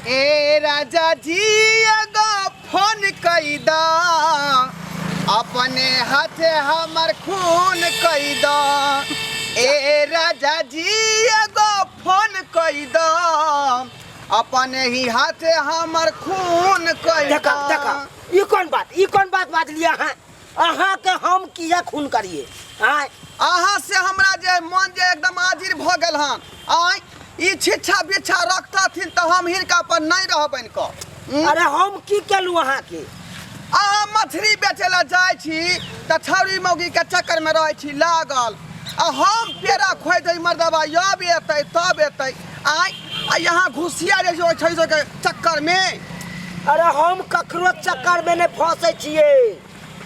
ए राजा जी एगो फोन कैदा अपने हाथे हमर खून कैदा। ए राजा जी एगो फोन कैदा अपने ही हाथे हमर खून कैदा। ये कौन बात बात लिया है अहाँ के हम किया खून करिए अहाँ से हमरा जे मन जे एकदम आजिर भ गेल हन आय ई छिछा बिछा रखतथिन त हम हिनका पर नहीं रहबन क। अरे हम की केलू अहाँ के अहाँ मछली बेचे ला जाय छी त छौरी मौगी के चक्कर में रह छी लागल आ हम पेड़ा खोइ दई मर्दबा यब एतै तब एतै आय आ यहाँ घुसिया जे छै के चक्कर में। अरे हम ककरो चक्कर में नहीं फंसे छिए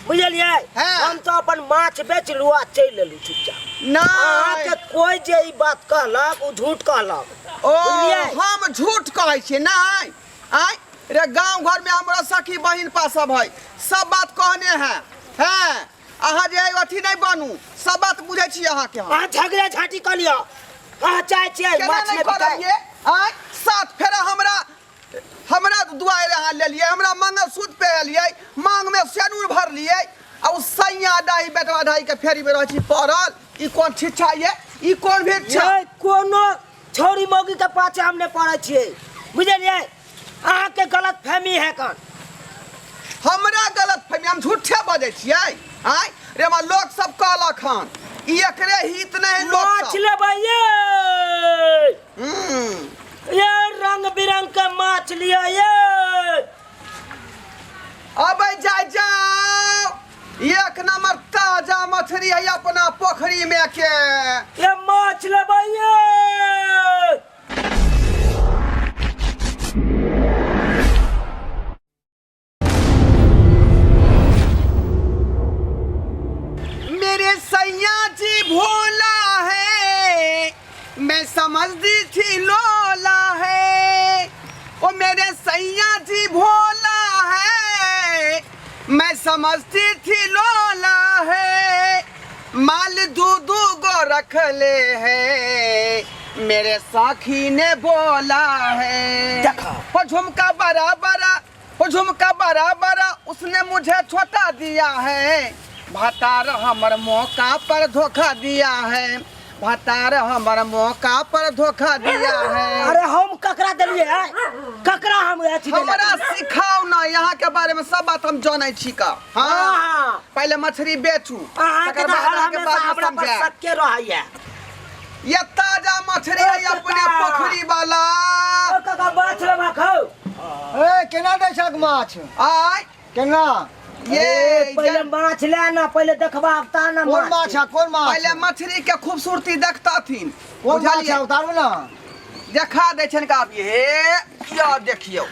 बुझलिए हम तो अपन माछ बेच लू आ चल लेलू चुपचाप नहीं के कोई जे ई बात कहलक उ झूठ कहलक। ओ हम झूठ कहै छी नहीं आय रे गांव घर में हमरा सखी बहिन पा सब है सब बात कहने हैं अहाँ जे अथी नहीं बनू सब बात बुझै छी अहाँ के अहाँ झगड़ा झाटी कर लियो अहाँ चाहे छिए माछ नहीं करलिए आय साथ फेरा हमरा दुआरे अहाँ ले लिए हमरा मंगलसूत्र पे लिए मांग में सेनूर भर लिए आ सैया दाई बेटवा दाई के फेरी में रह छी पड़ल। ई कौन छिछा ये ई कौन भेद छ कोनो छोरी मौगी के पाछे हमने पड़े छिए बुझलिए अहाँ के गलत फहमी है कौन हमरा गलत फहमी हम झूठे बजै छियै आय रे मा लोग सब कहलक हन ई एकरे हित नहीं लोग माछ लेबै ये रंग बिरंग के माछ लिया ये अब जाओ एक नंबर ताजा मछली है अपना पोखरी में के ये माछ लेबै ये मेरे सैया जी भोला है मैं समझती थी लोला है। ओ मेरे सैया जी भोला है मैं समझती थी लोला है। माल दूध गो रख ले है मेरे साखी ने बोला है। वो झुमका बड़ा बड़ा वो झुमका बड़ा बड़ा उसने मुझे छोटा दिया है। भतार हमर मौका पर धोखा दिया है। भतार हमर मौका पर धोखा दिया है। अरे हम ककरा दिलिए ककरा हम हमरा सिखाओ ना यहाँ के बारे में सब बात हम जानै छी का। हाँ पहले मछली बेचू तकर बाद के बात में समझे सबके रहैया ये ताजा मछली है अपने पोखरी वाला काका माछ लेबा खाओ ए केना दै छक माछ आय केना ये पहले माछ ले ना पहले देखबा ता ना कौन माछ है कौन माछ पहले मछली के खूबसूरती देखताथिन कौन माछ है उतारू ना देखा दे छन का आप ये क्या देखियो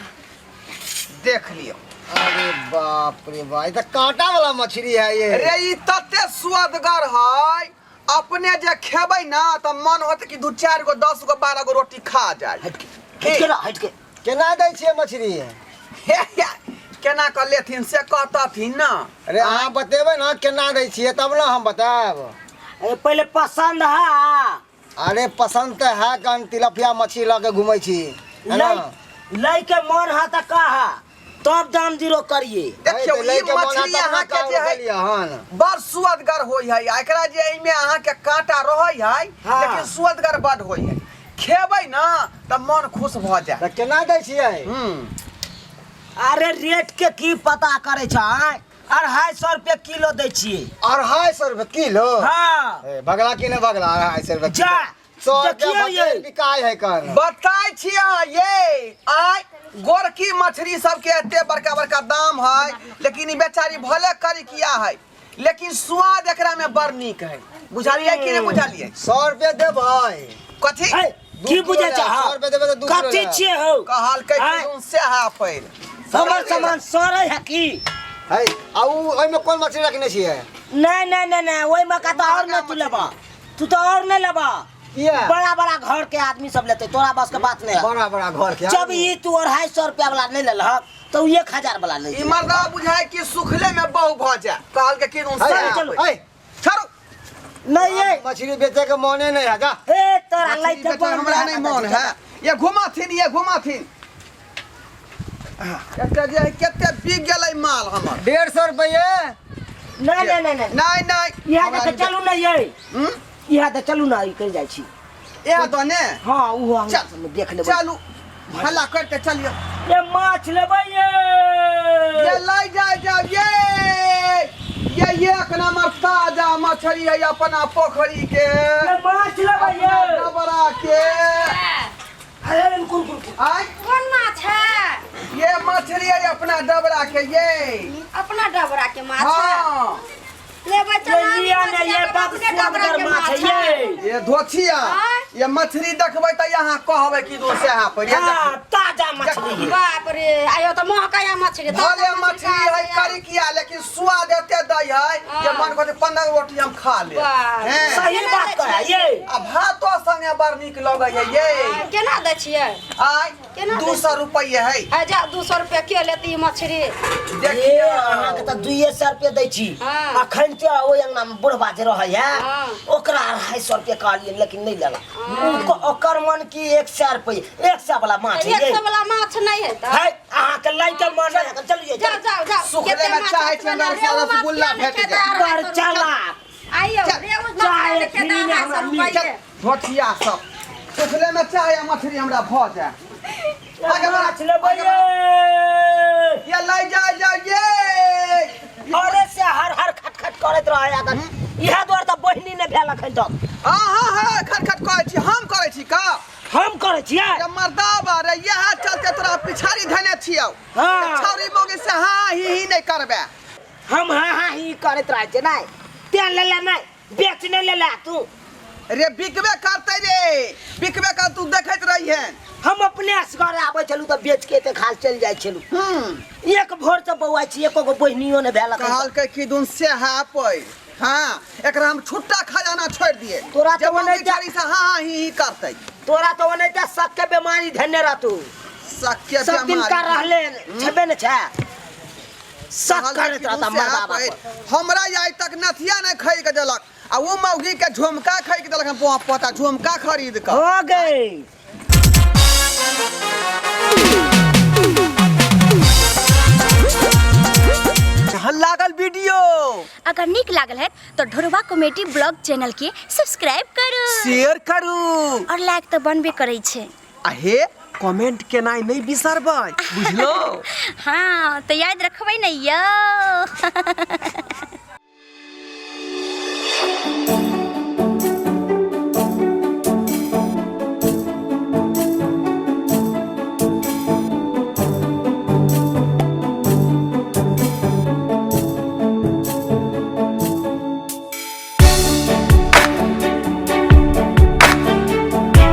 देख लियो। अरे बाप रे भाई तो कांटा वाला मछली है ये रे ई तते स्वादगर है अपने जे खेबै ना त मन होत कि 2-4 गो 10 गो 12 गो रोटी खा जाए। हट के केना दै छियै मछली केना कर लेथिन से कहताथिन ना। अरे अहाँ बतेबै ना केना दै छियै तब ना हम बताएब। पहले पसंद है अरे पसंद तो है कन तिलपिया मछली लगे घूमै छी लै के मन है त कहा तब दाम जीरो करिए। देखियो ई मछली अहाँ के जे है बड़ स्वादगर होय है एकरा जे एमे अहाँ के कांटा रहै है लेकिन स्वादगर बड होय है खेबै ना त मन खुश भ जाय। त केना दै छियै अरे रेट के की पता करे छ 250 रुपए किलो दे छिए 250 रुपए किलो। हाँ बगला की ने बगला 250 रुपए जा 100 रुपया बिकाय है कन बताय छिया ये आय गोरकी मछली सबके एते बड़का बड़का दाम है लेकिन ई बेचारी भले करी किया है लेकिन स्वाद एकरा में बड़ नीक है बुझालिए कि नहीं बुझालिए। 100 रुपया देबै कथी की बुझे छ 100 रुपया देबै त 2 कथी छिए हो कहल के कि से हा पैर हमर सामान सरे है की है आ ओइ में कोन मछली रखने छियै नहीं ओइ में का तो और नहीं तू लेबा तू तो और नहीं लेबा बड़ा बड़ा घर के आदमी सब लेते तोरा बस के बात नहीं है। बड़ा बड़ा घर के जब ये तू 250 रुपया वाला नहीं लेलह तो 1000 वाला ले ई मर्दा बुझाय कि सुखले में बहु भ जाए कहल के कि चलो छोड़ो नहीं ये मछली बेचे के मने नहीं है जा ए तोरा लाइट हमरा नहीं मन है ये घुमाथिन एते जे केते बिक गेलै माल हमर 150 रुपये। नहीं नहीं नहीं नहीं नहीं नहीं यहाँ देख चलू ना ये यहाँ देख चलू ना कर जाइ छी ए तो ने हाँ वो हम चल, देख लेबै चलू हल्ला करते चलियो ये माछ लेबै ये लै जाओ ये एक नंबर ताजा मछली है अपना पोखरी के ये माछ लेबै डबरा के अरे कुन कुन आय कौन माछ है? ये मछली है अपना डबरा के ये अपना डबरा के माछ है। हाँ लेबै ये चला लिया ने ये बात सुंदर माछ है ये धोछिया आय। ये मछली देखबै त यहाँ कहबै कि दो से पर ये हाँ ताजा मछली है बाप रे आयो तो महकाया मछली भले मछली है करी किया लेकिन स्वाद एते दै है जे मन को 15 रोटी हम खा ले वाह। हैं सही बात कहे ये आ भातो संगे बड़ नीक लगै है ये केना दै छियै? आय केना दै 200 रुपये है आ जा 200 रुपया के लेती मछली? ये देखिए अहाँ के त 200 रुपया दै छी हाँ। अखन ते ओ अंगना में बुढ़वा जे रहै है हाँ। ओकरा 250 रुपया कहलिए लेकिन नहीं लेला ओकर मन की 100 रुपया 100 वाला माछ है ये 100 वाला माछ नहीं है त? है अहाँ के लाइट मन है चलिए जाओ जाओ जाओ सुखले में चाहे छै हमरा से रसगुल्ला भेट जाए पर चला आइयो चल, रेउ चाहे मछली के फ्री में दाम हमरा 100 मिल रुपया धोछिया सब सुखले में चाहे मछली हमरा भ जाए आगे बढ़ा माछ लेबै ये लै जाओ ये अरे से हर हर खटखट करैत रहै अगर इहा द्वार त बहिनी ने भेल अखन तक हाँ खटखट करै छी हम करै छी का हम करै छियै ये मर्दाबा रे यह चलते तोरा पिछाड़ी धने छियौ हाँ। छौरी मोगी से हाँ ही नहीं करबे हम हाँ ही करैत रहै छै नहीं तेल ले ले नहीं बेच ने ले ले तू रे बिकबे करते रे बिकबे कर तू देखैत रही है हम अपने असगर आबै छलू त बेच के ते खाल चल जाइ छलू एक भोर से बौआ छी एको गो बहिनियो ने भेल अखन कहल के कि दुन से हा पै हाँ एकरा हम छुट्टा खजाना छोड़ दिए तोरा तो जब ओने बेचारी से हाँ ही करते तोरा तो ओने त शक के बीमारी धने रहतू सक्के सब दिन का रहले छबे न छै शक करैत रहता मर्दा बाप हमरा आई तक नथिया नहीं खरीद के देलक आ वो मौगी के झुमका खरीद के देलक हम पता झुमका खरीद के हो गई लागल वीडियो अगर निक लागल है तो ढोरवा कॉमेडी ब्लॉग चैनल के सब्सक्राइब करू शेयर करू और लाइक तो बनबे करे छे आहे कमेंट केनाइ नहीं बिसरबै बुझलो हाँ तो याद रखबै न यो